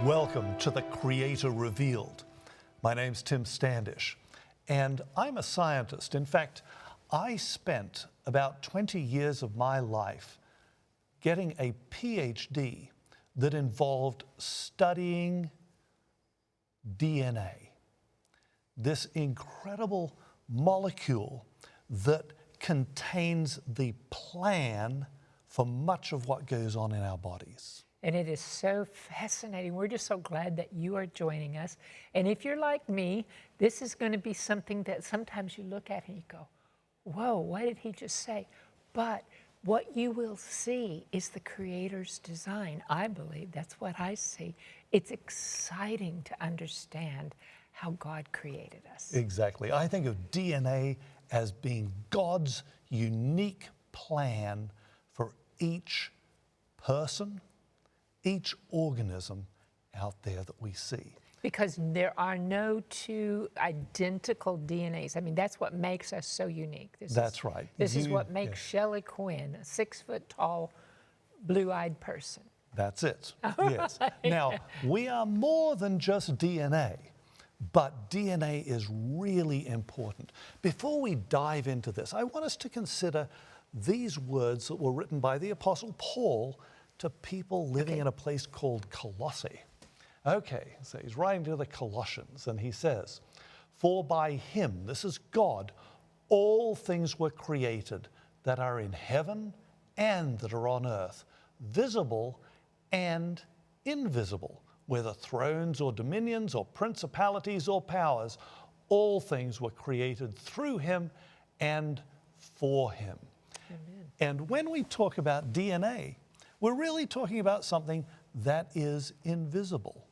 Welcome to The Creator Revealed. My name's Tim Standish, and I'm a scientist. In fact, I spent about 20 years of my life getting a PhD that involved studying DNA, this incredible molecule that contains the plan for much of what goes on in our bodies. And it is so fascinating. We're just so glad that you are joining us. And if you're like me, this is going to be something that sometimes you look at and you go, whoa, what did he just say? But what you will see is the Creator's design. I believe that's what I see. It's exciting to understand how God created us. Exactly. I think of DNA as being God's unique plan for each person, each organism out there that we see. Because there are no two identical DNAs. I mean, that's what makes us so unique. That's right. This is what makes Shelley Quinn a 6-foot-tall, blue-eyed person. That's it, yes. Now, we are more than just DNA, but DNA is really important. Before we dive into this, I want us to consider these words that were written by the Apostle Paul to people living in a place called Colossae. Okay, so he's writing to the Colossians, and he says, "For by him," this is God, "all things were created that are in heaven and that are on earth, visible and invisible, whether thrones or dominions or principalities or powers. All things were created through him and for him." Amen. And when we talk about DNA, we're really talking about something that is invisible.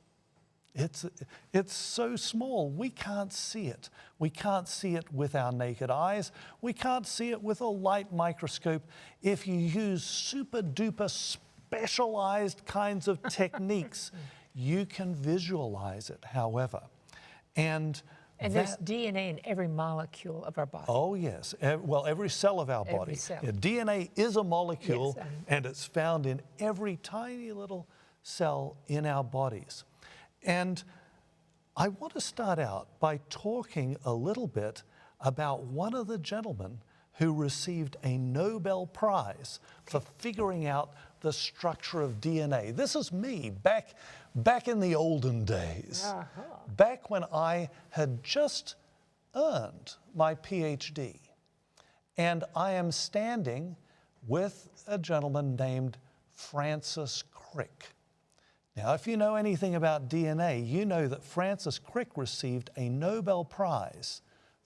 It's so small, we can't see it. We can't see it with our naked eyes. We can't see it with a light microscope. If you use super duper specialized kinds of techniques, you can visualize it, however. And there's DNA in every molecule of our body. Oh, yes. Well, every cell of our body. Cell. Yeah, DNA is a molecule, yes, and it's found in every tiny little cell in our bodies. And I want to start out by talking a little bit about one of the gentlemen who received a Nobel Prize for figuring out the structure of DNA. This is me back in the olden days, back when I had just earned my PhD. And I am standing with a gentleman named Francis Crick. Now, if you know anything about DNA, you know that Francis Crick received a Nobel Prize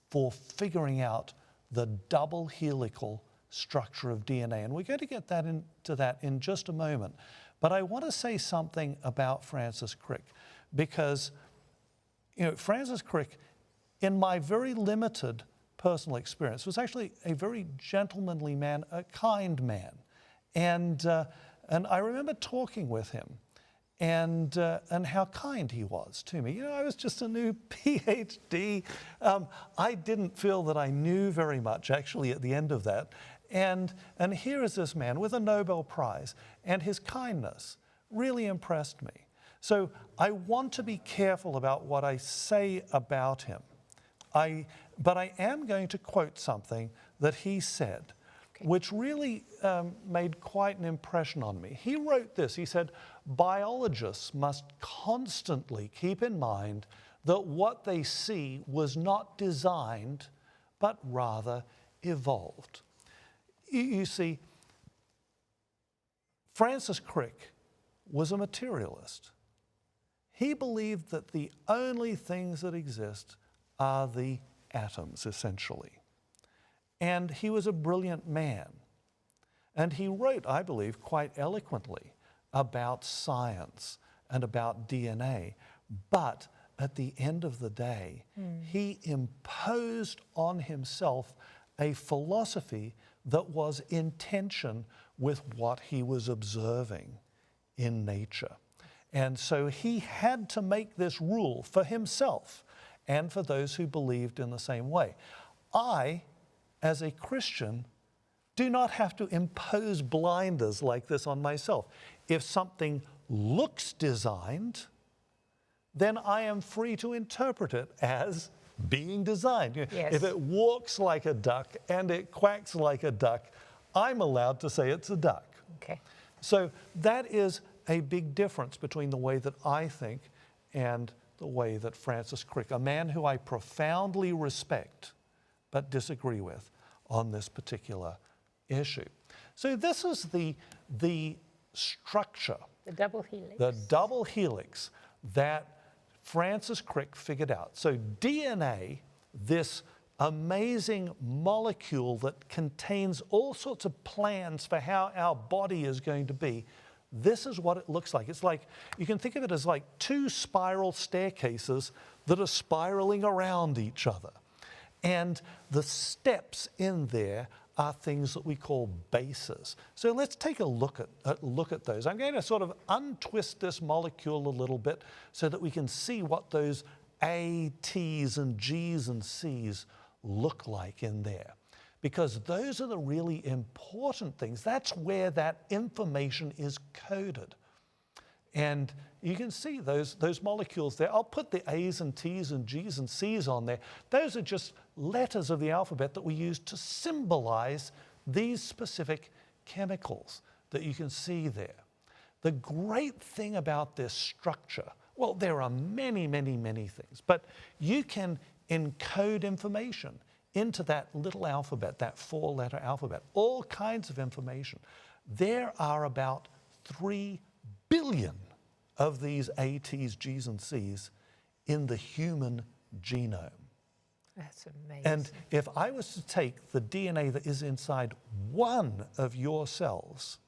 for figuring out the double helical structure of DNA. And we're going to get into that in just a moment. But I want to say something about Francis Crick because, Francis Crick, in my very limited personal experience, was actually a very gentlemanly man, a kind man. And I remember talking with him and how kind he was to me. I was just a new PhD. I didn't feel that I knew very much, actually, at the end of that. And here is this man with a Nobel Prize, and his kindness really impressed me. So I want to be careful about what I say about him. But I am going to quote something that he said, which really made quite an impression on me. He wrote this. He said, "Biologists must constantly keep in mind that what they see was not designed, but rather evolved." You see, Francis Crick was a materialist. He believed that the only things that exist are the atoms, essentially. And he was a brilliant man. And he wrote, I believe, quite eloquently about science and about DNA. But at the end of the day, he imposed on himself a philosophy that was in tension with what he was observing in nature. And so he had to make this rule for himself and for those who believed in the same way. I, as a Christian, do not have to impose blinders like this on myself. If something looks designed, then I am free to interpret it as being designed. Yes. If it walks like a duck and it quacks like a duck, I'm allowed to say it's a duck. Okay. So that is a big difference between the way that I think and the way that Francis Crick, a man who I profoundly respect but disagree with on this particular issue. So this is the structure, The double helix. the double helix that Francis Crick figured out. So DNA, this amazing molecule that contains all sorts of plans for how our body is going to be, this is what it looks like. It's like, you can think of it as like two spiral staircases that are spiraling around each other. And the steps in there are things that we call bases. So let's take a look at those. I'm going to sort of untwist this molecule a little bit so that we can see what those A, T's, and G's and C's look like in there. Because those are the really important things. That's where that information is coded. And you can see those molecules there. I'll put the A's and T's and G's and C's on there. Those are just letters of the alphabet that we use to symbolize these specific chemicals that you can see there. The great thing about this structure, well, there are many, many, many things, but you can encode information into that little alphabet, that four-letter alphabet, all kinds of information. There are about 3 billion of these A, T's, G's, and C's in the human genome. That's amazing. And if I was to take the DNA that is inside one of your cells,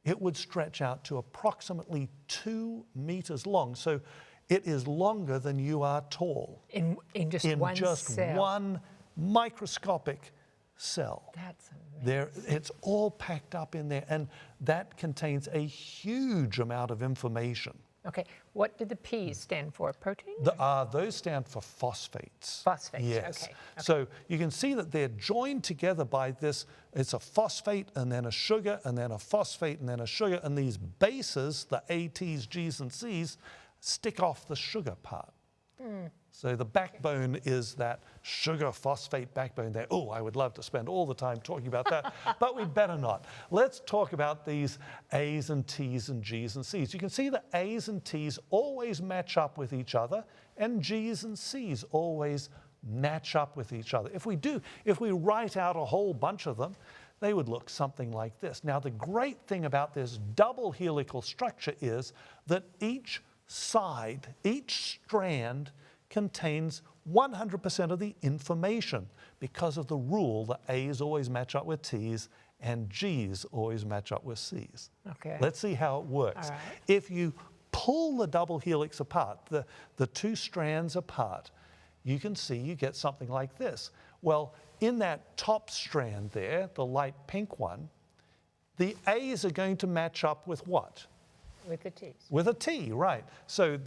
it would stretch out to approximately 2 meters long. So it is longer than you are tall. In just in one just cell. one microscopic cell. That's amazing. It's all packed up in there, and that contains a huge amount of information. Okay, what do the P's stand for? Protein? Those stand for phosphates. Phosphates, Yes. okay. So you can see that they're joined together by this. It's a phosphate and then a sugar and then a phosphate and then a sugar. And these bases, the A, T's, G's, and C's, stick off the sugar part. So the backbone is that sugar phosphate backbone there. Oh, I would love to spend all the time talking about that, but we'd better not. Let's talk about these A's and T's and G's and C's. You can see that A's and T's always match up with each other, and G's and C's always match up with each other. If we write out a whole bunch of them, they would look something like this. Now, the great thing about this double helical structure is that each side, each strand, contains 100% of the information because of the rule that A's always match up with T's and G's always match up with C's. Okay. Let's see how it works. All right. If you pull the double helix apart, the two strands apart, you can see you get something like this. Well, in that top strand there, the light pink one, the A's are going to match up with what? With the T's. With a T, right. So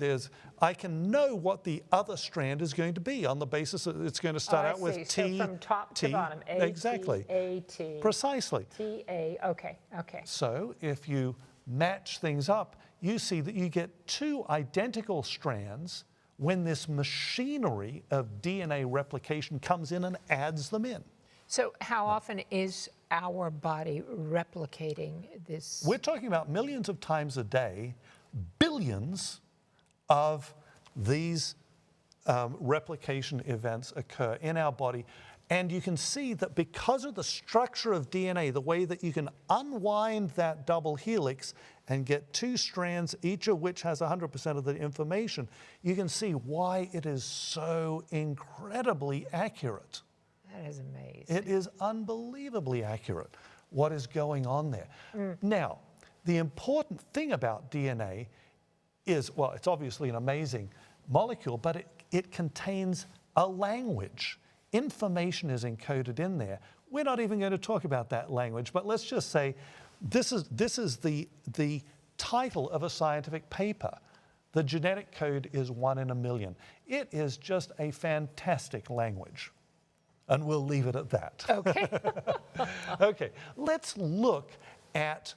I can know what the other strand is going to be on the basis that it's going to start out with T. So from top T, to bottom, A, exactly. T, A, T. Precisely. T, A, okay. So if you match things up, you see that you get two identical strands when this machinery of DNA replication comes in and adds them in. So how often is our body replicating this? We're talking about millions of times a day, billions of these replication events occur in our body. And you can see that because of the structure of DNA, the way that you can unwind that double helix and get two strands, each of which has 100% of the information, you can see why it is so incredibly accurate. That is amazing. It is unbelievably accurate what is going on there. Now, the important thing about DNA is, well, it's obviously an amazing molecule, but it contains a language. Information is encoded in there. We're not even going to talk about that language, but let's just say this is the title of a scientific paper. The genetic code is 1 in a million. It is just a fantastic language. And we'll leave it at that. Okay. Okay, let's look at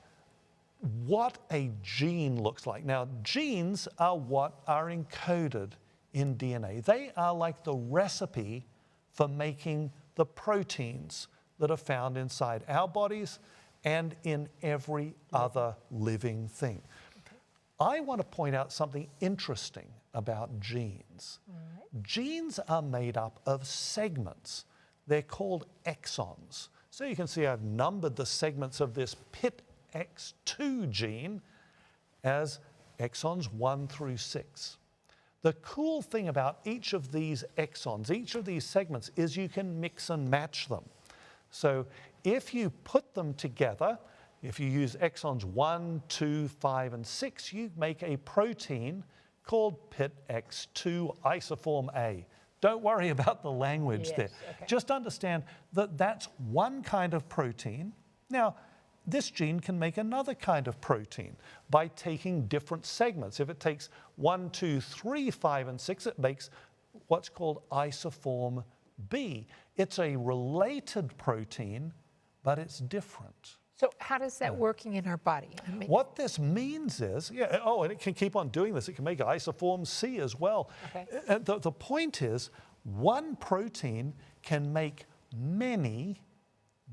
what a gene looks like. Now, genes are what are encoded in DNA. They are like the recipe for making the proteins that are found inside our bodies and in every other living thing. Okay. I want to point out something interesting about genes. Right. Genes are made up of segments. They're called exons. So you can see I've numbered the segments of this PITX2 gene as exons 1 through 6. The cool thing about each of these exons, each of these segments, is you can mix and match them. So if you put them together, if you use exons 1, 2, 5, and 6, you make a protein called PITX2 isoform A. Don't worry about the language there. Okay. Just understand that that's one kind of protein. Now, this gene can make another kind of protein by taking different segments. If it takes 1, 2, 3, 5, and 6, it makes what's called isoform B. It's a related protein, but it's different. So how does that working in our body? What this means is, and it can keep on doing this. It can make isoform C as well. Okay. And the point is, one protein can make many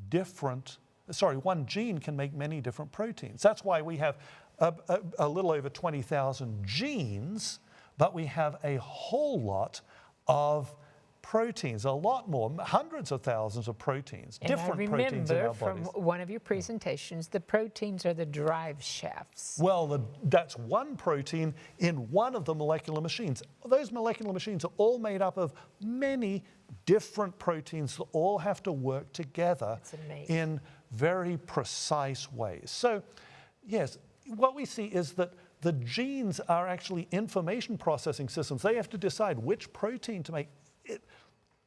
different, one gene can make many different proteins. That's why we have a little over 20,000 genes, but we have a whole lot of proteins, a lot more, hundreds of thousands of proteins, different proteins in our bodies. I remember from one of your presentations, the proteins are the drive shafts. Well, that's one protein in one of the molecular machines. Those molecular machines are all made up of many different proteins that all have to work together in very precise ways. So, yes, what we see is that the genes are actually information processing systems. They have to decide which protein to make.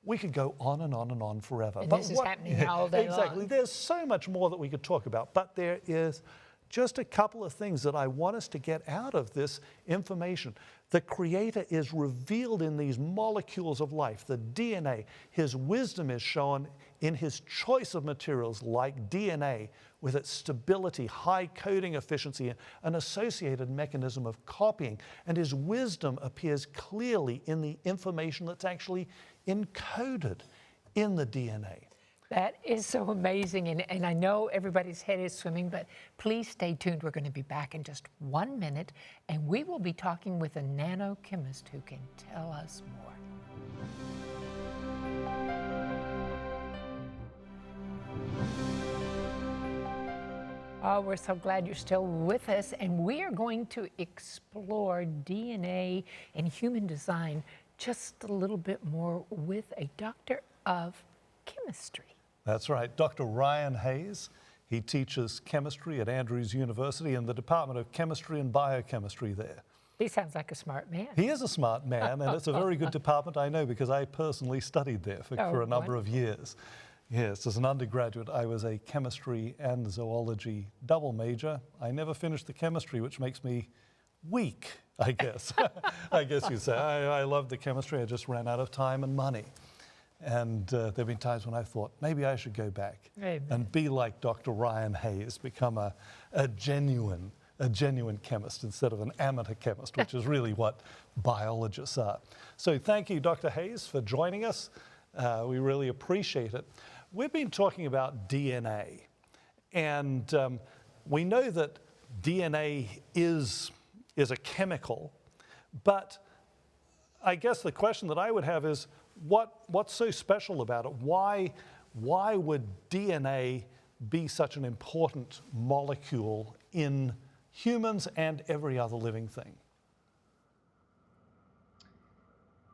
We could go on and on and on forever. And this is happening all day long. Exactly. There's so much more that we could talk about, but there is just a couple of things that I want us to get out of this information. The Creator is revealed in these molecules of life, the DNA. His wisdom is shown in His choice of materials like DNA, with its stability, high coding efficiency, an associated mechanism of copying. And His wisdom appears clearly in the information that's actually encoded in the DNA. That is so amazing, and I know everybody's head is swimming, but please stay tuned. We're going to be back in just 1 minute, and we will be talking with a nanochemist who can tell us more. Oh, we're so glad you're still with us, and we are going to explore DNA and human design just a little bit more with a doctor of chemistry. That's right, Dr. Ryan Hayes. He teaches chemistry at Andrews University in the Department of Chemistry and Biochemistry there. He sounds like a smart man. He is a smart man, and it's a very good department, I know, because I personally studied there for a number of years. Yes, as an undergraduate, I was a chemistry and zoology double major. I never finished the chemistry, which makes me weak, I guess. I guess you'd say. I loved the chemistry, I just ran out of time and money. And there have been times when I thought, maybe I should go back and be like Dr. Ryan Hayes, become a genuine chemist instead of an amateur chemist, which is really what biologists are. So thank you, Dr. Hayes, for joining us. We really appreciate it. We've been talking about DNA, and we know that DNA is a chemical, but I guess the question that I would have is, what's so special about it? Why would DNA be such an important molecule in humans and every other living thing?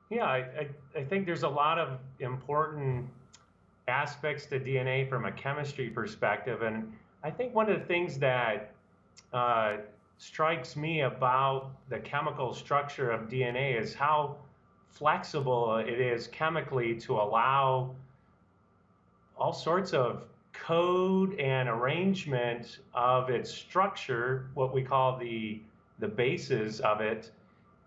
Yeah, I think there's a lot of important aspects to DNA from a chemistry perspective. And I think one of the things that strikes me about the chemical structure of DNA is how flexible it is chemically to allow all sorts of code and arrangement of its structure, what we call the bases of it,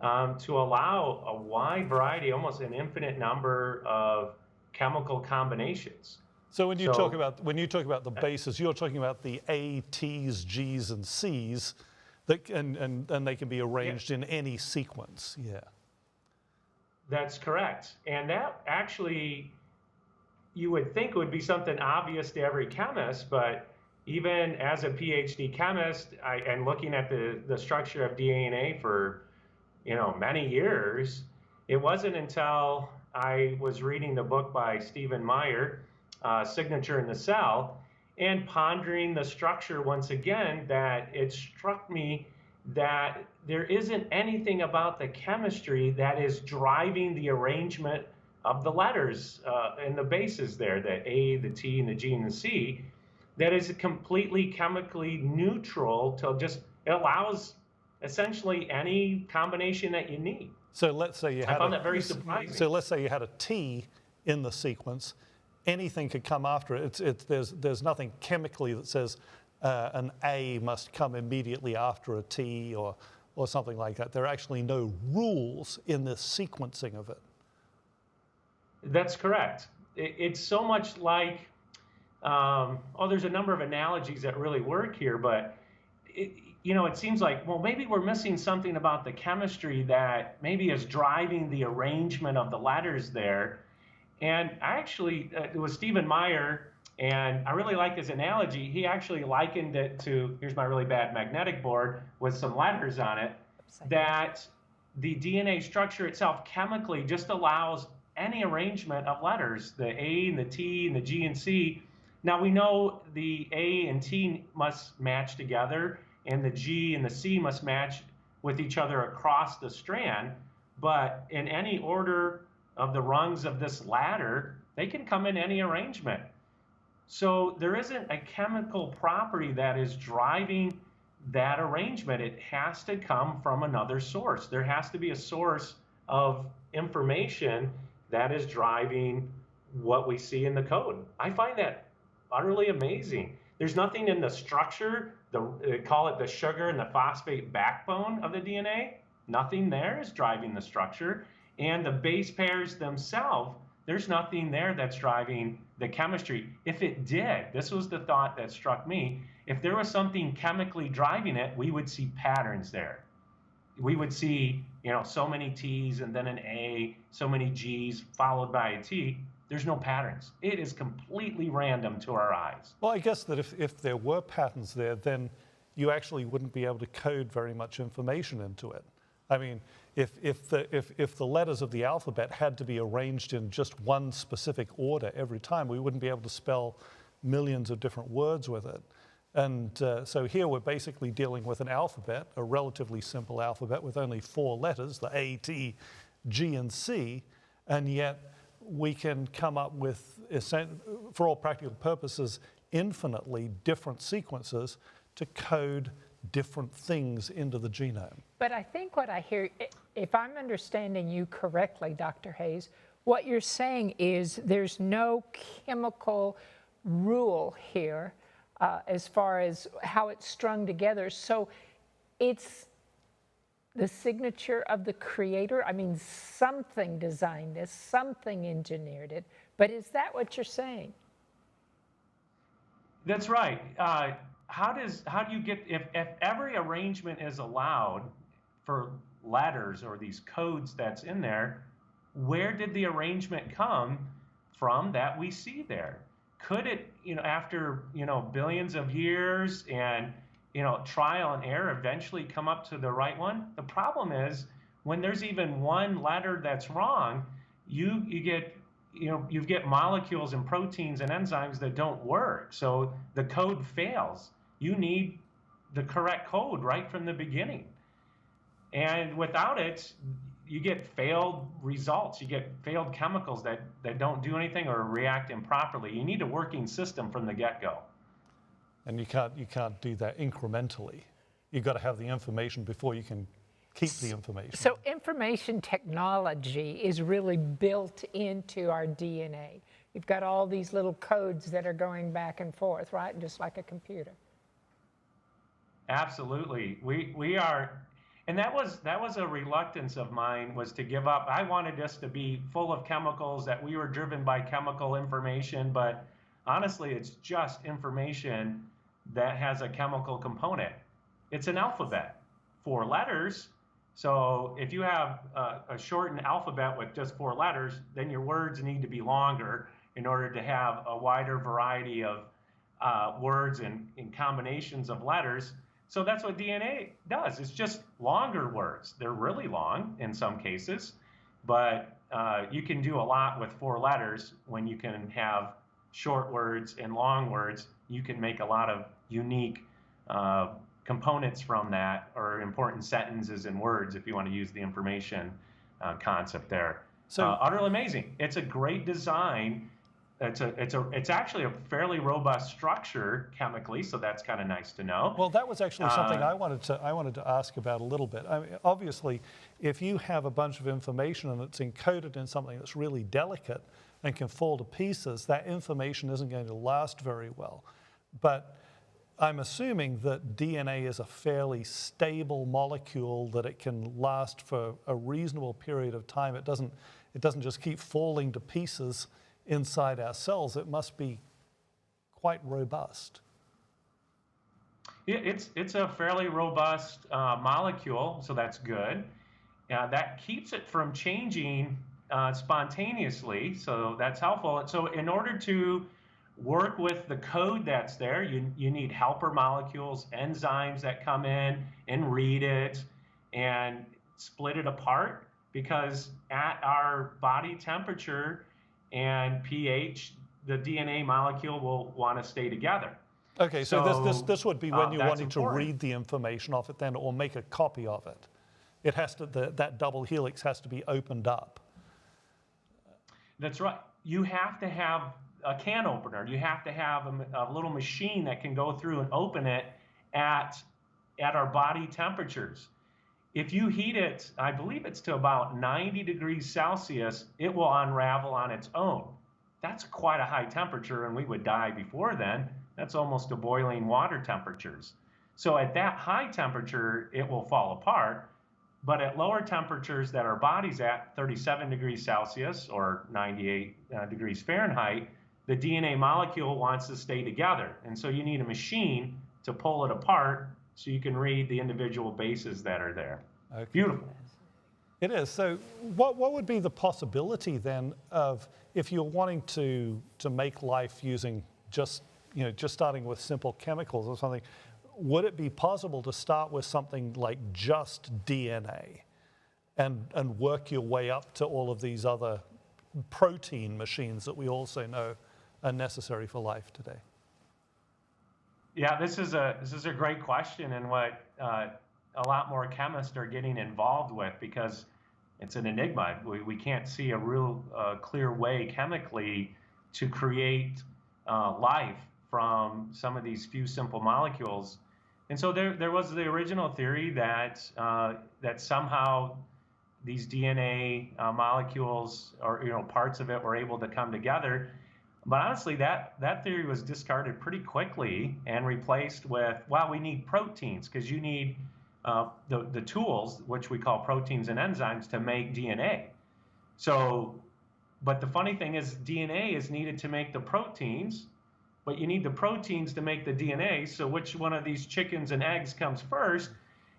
to allow a wide variety, almost an infinite number of chemical combinations. So when you talk about the bases, you're talking about the A, T's, G's, and C's, that and they can be arranged in any sequence. Yeah. That's correct. And that actually, you would think would be something obvious to every chemist, but even as a PhD chemist, and looking at the structure of DNA for many years, it wasn't until I was reading the book by Stephen Meyer, Signature in the Cell, and pondering the structure once again, that it struck me that there isn't anything about the chemistry that is driving the arrangement of the letters and the bases there, the A, the T, and the G, and the C, that is completely chemically neutral to it allows essentially any combination that you need. So let's say you had I found that very surprising. So let's say you had a T in the sequence, anything could come after it. There's nothing chemically that says an A must come immediately after a T or something like that. There are actually no rules in the sequencing of it. That's correct. It's so much like, there's a number of analogies that really work here, but it seems like, well, maybe we're missing something about the chemistry that maybe is driving the arrangement of the letters there. And I actually, it was Stephen Meyer, and I really like his analogy. He actually likened it to, here's my really bad magnetic board with some letters on it, that the DNA structure itself chemically just allows any arrangement of letters, the A and the T and the G and C. Now we know the A and T must match together, and the G and the C must match with each other across the strand, but in any order of the rungs of this ladder, they can come in any arrangement. So there isn't a chemical property that is driving that arrangement. It has to come from another source. There has to be a source of information that is driving what we see in the code. I find that utterly amazing. There's nothing in the structure, they call it the sugar and the phosphate backbone of the DNA. Nothing there is driving the structure. And the base pairs themselves, there's nothing there that's driving the chemistry. If it did, this was the thought that struck me, if there was something chemically driving it, we would see patterns there. We would see, so many T's and then an A, so many G's followed by a T. There's no patterns. It is completely random to our eyes. Well, I guess that if there were patterns there, then you actually wouldn't be able to code very much information into it. I mean, if the letters of the alphabet had to be arranged in just one specific order every time, we wouldn't be able to spell millions of different words with it. And so here we're basically dealing with an alphabet, a relatively simple alphabet with only 4 letters, the A, T, G, and C, and yet we can come up with, for all practical purposes, infinitely different sequences to code different things into the genome. But I think what I hear, if I'm understanding you correctly, Dr. Hayes, what you're saying is there's no chemical rule here as far as how it's strung together. So it's the signature of the creator. I mean, something designed this, something engineered it. But is that what you're saying? That's right. How do you get, if every arrangement is allowed for letters or these codes that's in there, where did the arrangement come from that we see there? Could it, after, billions of years and, trial and error eventually come up to the right one? The problem is when there's even one letter that's wrong, you get molecules and proteins and enzymes that don't work. So the code fails. You need the correct code right from the beginning. And without it, you get failed results. You get failed chemicals that don't do anything or react improperly. You need a working system from the get-go. And you can't do that incrementally. You've got to have the information before you can keep the information. So information technology is really built into our DNA. You've got all these little codes that are going back and forth, right? Just like a computer. Absolutely. We are, and that was a reluctance of mine, was to give up. I wanted us to be full of chemicals, that we were driven by chemical information, but honestly, it's just information that has a chemical component. It's an alphabet, 4 letters. So if you have a shortened alphabet with just 4 letters, then your words need to be longer in order to have a wider variety of words and combinations of letters. So that's what DNA does. It's just longer words. They're really long in some cases, but you can do a lot with 4 letters when you can have short words and long words. You can make a lot of unique components from that, or important sentences and words, if you want to use the information concept there. So utterly amazing. It's a great design. It's actually a fairly robust structure chemically, so that's kind of nice to know. Well, that was actually something I wanted to ask about a little bit. I mean, obviously, if you have a bunch of information and it's encoded in something that's really delicate and can fall to pieces, that information isn't going to last very well. But I'm assuming that DNA is a fairly stable molecule, that it can last for a reasonable period of time. It doesn't just keep falling to pieces inside our cells. It must be quite robust. Yeah, it's a fairly robust molecule, so that's good. That keeps it from changing spontaneously, so that's helpful. So in order to work with the code that's there, you need helper molecules, enzymes that come in and read it and split it apart, because at our body temperature and pH, the DNA molecule will want to stay together. Okay, so this would be when you're wanting to important. read the information off it then, or make a copy of it. It has to, that double helix has to be opened up. That's right. You have to have a can opener. You have to have a little machine that can go through and open it at our body temperatures. If you heat it, I believe it's to about 90 degrees Celsius, it will unravel on its own. That's quite a high temperature, and we would die before then. That's almost to boiling water temperatures. So at that high temperature, it will fall apart. But at lower temperatures that our body's at, 37 degrees Celsius or 98 degrees Fahrenheit, the DNA molecule wants to stay together. And so you need a machine to pull it apart so you can read the individual bases that are there. Okay. Beautiful. It is. So what would be the possibility then of, if you're wanting to make life using just starting with simple chemicals or something, would it be possible to start with something like just DNA and work your way up to all of these other protein machines that we also know are necessary for life today? Yeah, this is a great question, and what a lot more chemists are getting involved with, because it's an enigma. We can't see a real clear way chemically to create life from some of these few simple molecules. And so there was the original theory that somehow these DNA molecules, or parts of it, were able to come together. But honestly, that theory was discarded pretty quickly and replaced with, well, we need proteins, because you need the tools, which we call proteins and enzymes, to make DNA. So, but the funny thing is, DNA is needed to make the proteins, but you need the proteins to make the DNA. So which one of these chickens and eggs comes first?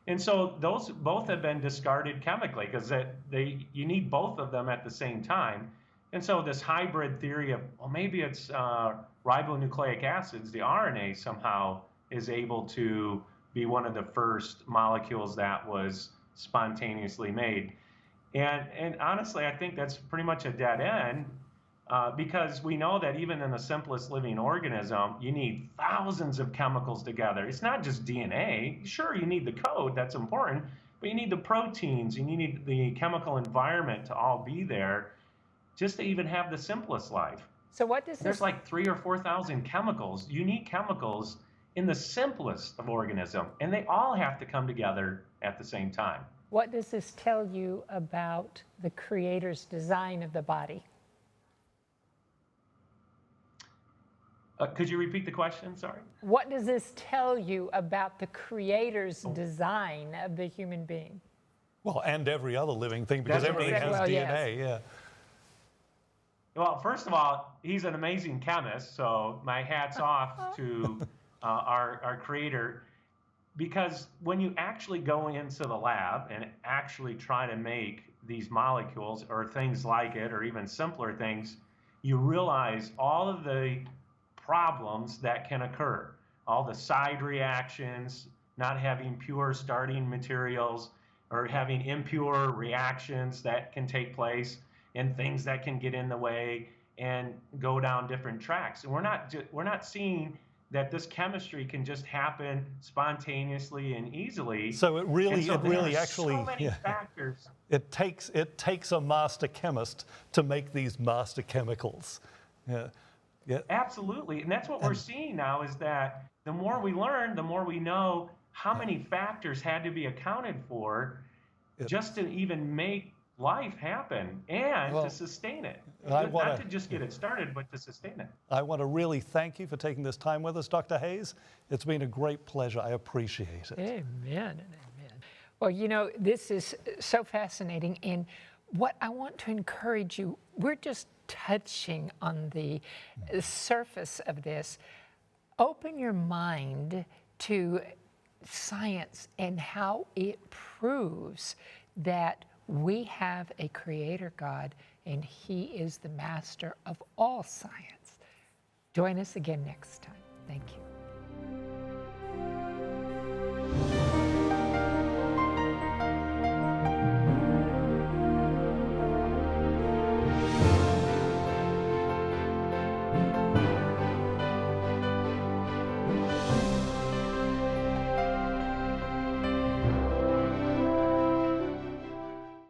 And so those both have been discarded chemically, because you need both of them at the same time. And so this hybrid theory of, well, maybe it's ribonucleic acids, the RNA somehow is able to be one of the first molecules that was spontaneously made. And honestly, I think that's pretty much a dead end, because we know that even in the simplest living organism, you need thousands of chemicals together. It's not just DNA. Sure, you need the code, that's important, but you need the proteins, and you need the chemical environment to all be there just to even have the simplest life. So what does There's like 3,000 or 4,000 chemicals, unique chemicals, in the simplest of organism, and they all have to come together at the same time. What does this tell you about the Creator's design of the body? Could you repeat the question? Sorry. What does this tell you about the Creator's design of the human being? Well, and every other living thing, because everything has DNA. Yeah. Well, first of all, he's an amazing chemist, so my hat's off to our creator. Because when you actually go into the lab and actually try to make these molecules or things like it, or even simpler things, you realize all of the problems that can occur, all the side reactions, not having pure starting materials, or having impure reactions that can take place, and things that can get in the way and go down different tracks. And we're not seeing that this chemistry can just happen spontaneously and easily. So it really actually, so many factors. It takes a master chemist to make these master chemicals. Yeah. Yeah. Absolutely. And that's what we're seeing now, is that the more we learn, the more we know how many factors had to be accounted for just to even make life happen and to sustain it. Not to just get it started, but to sustain it. I want to really thank you for taking this time with us, Dr. Hayes. It's been a great pleasure. I appreciate it. Amen and amen. Well, you know, this is so fascinating. And what I want to encourage you, we're just touching on the surface of this. Open your mind to science and how it proves that we have a creator God, and he is the master of all science. Join us again next time. Thank you.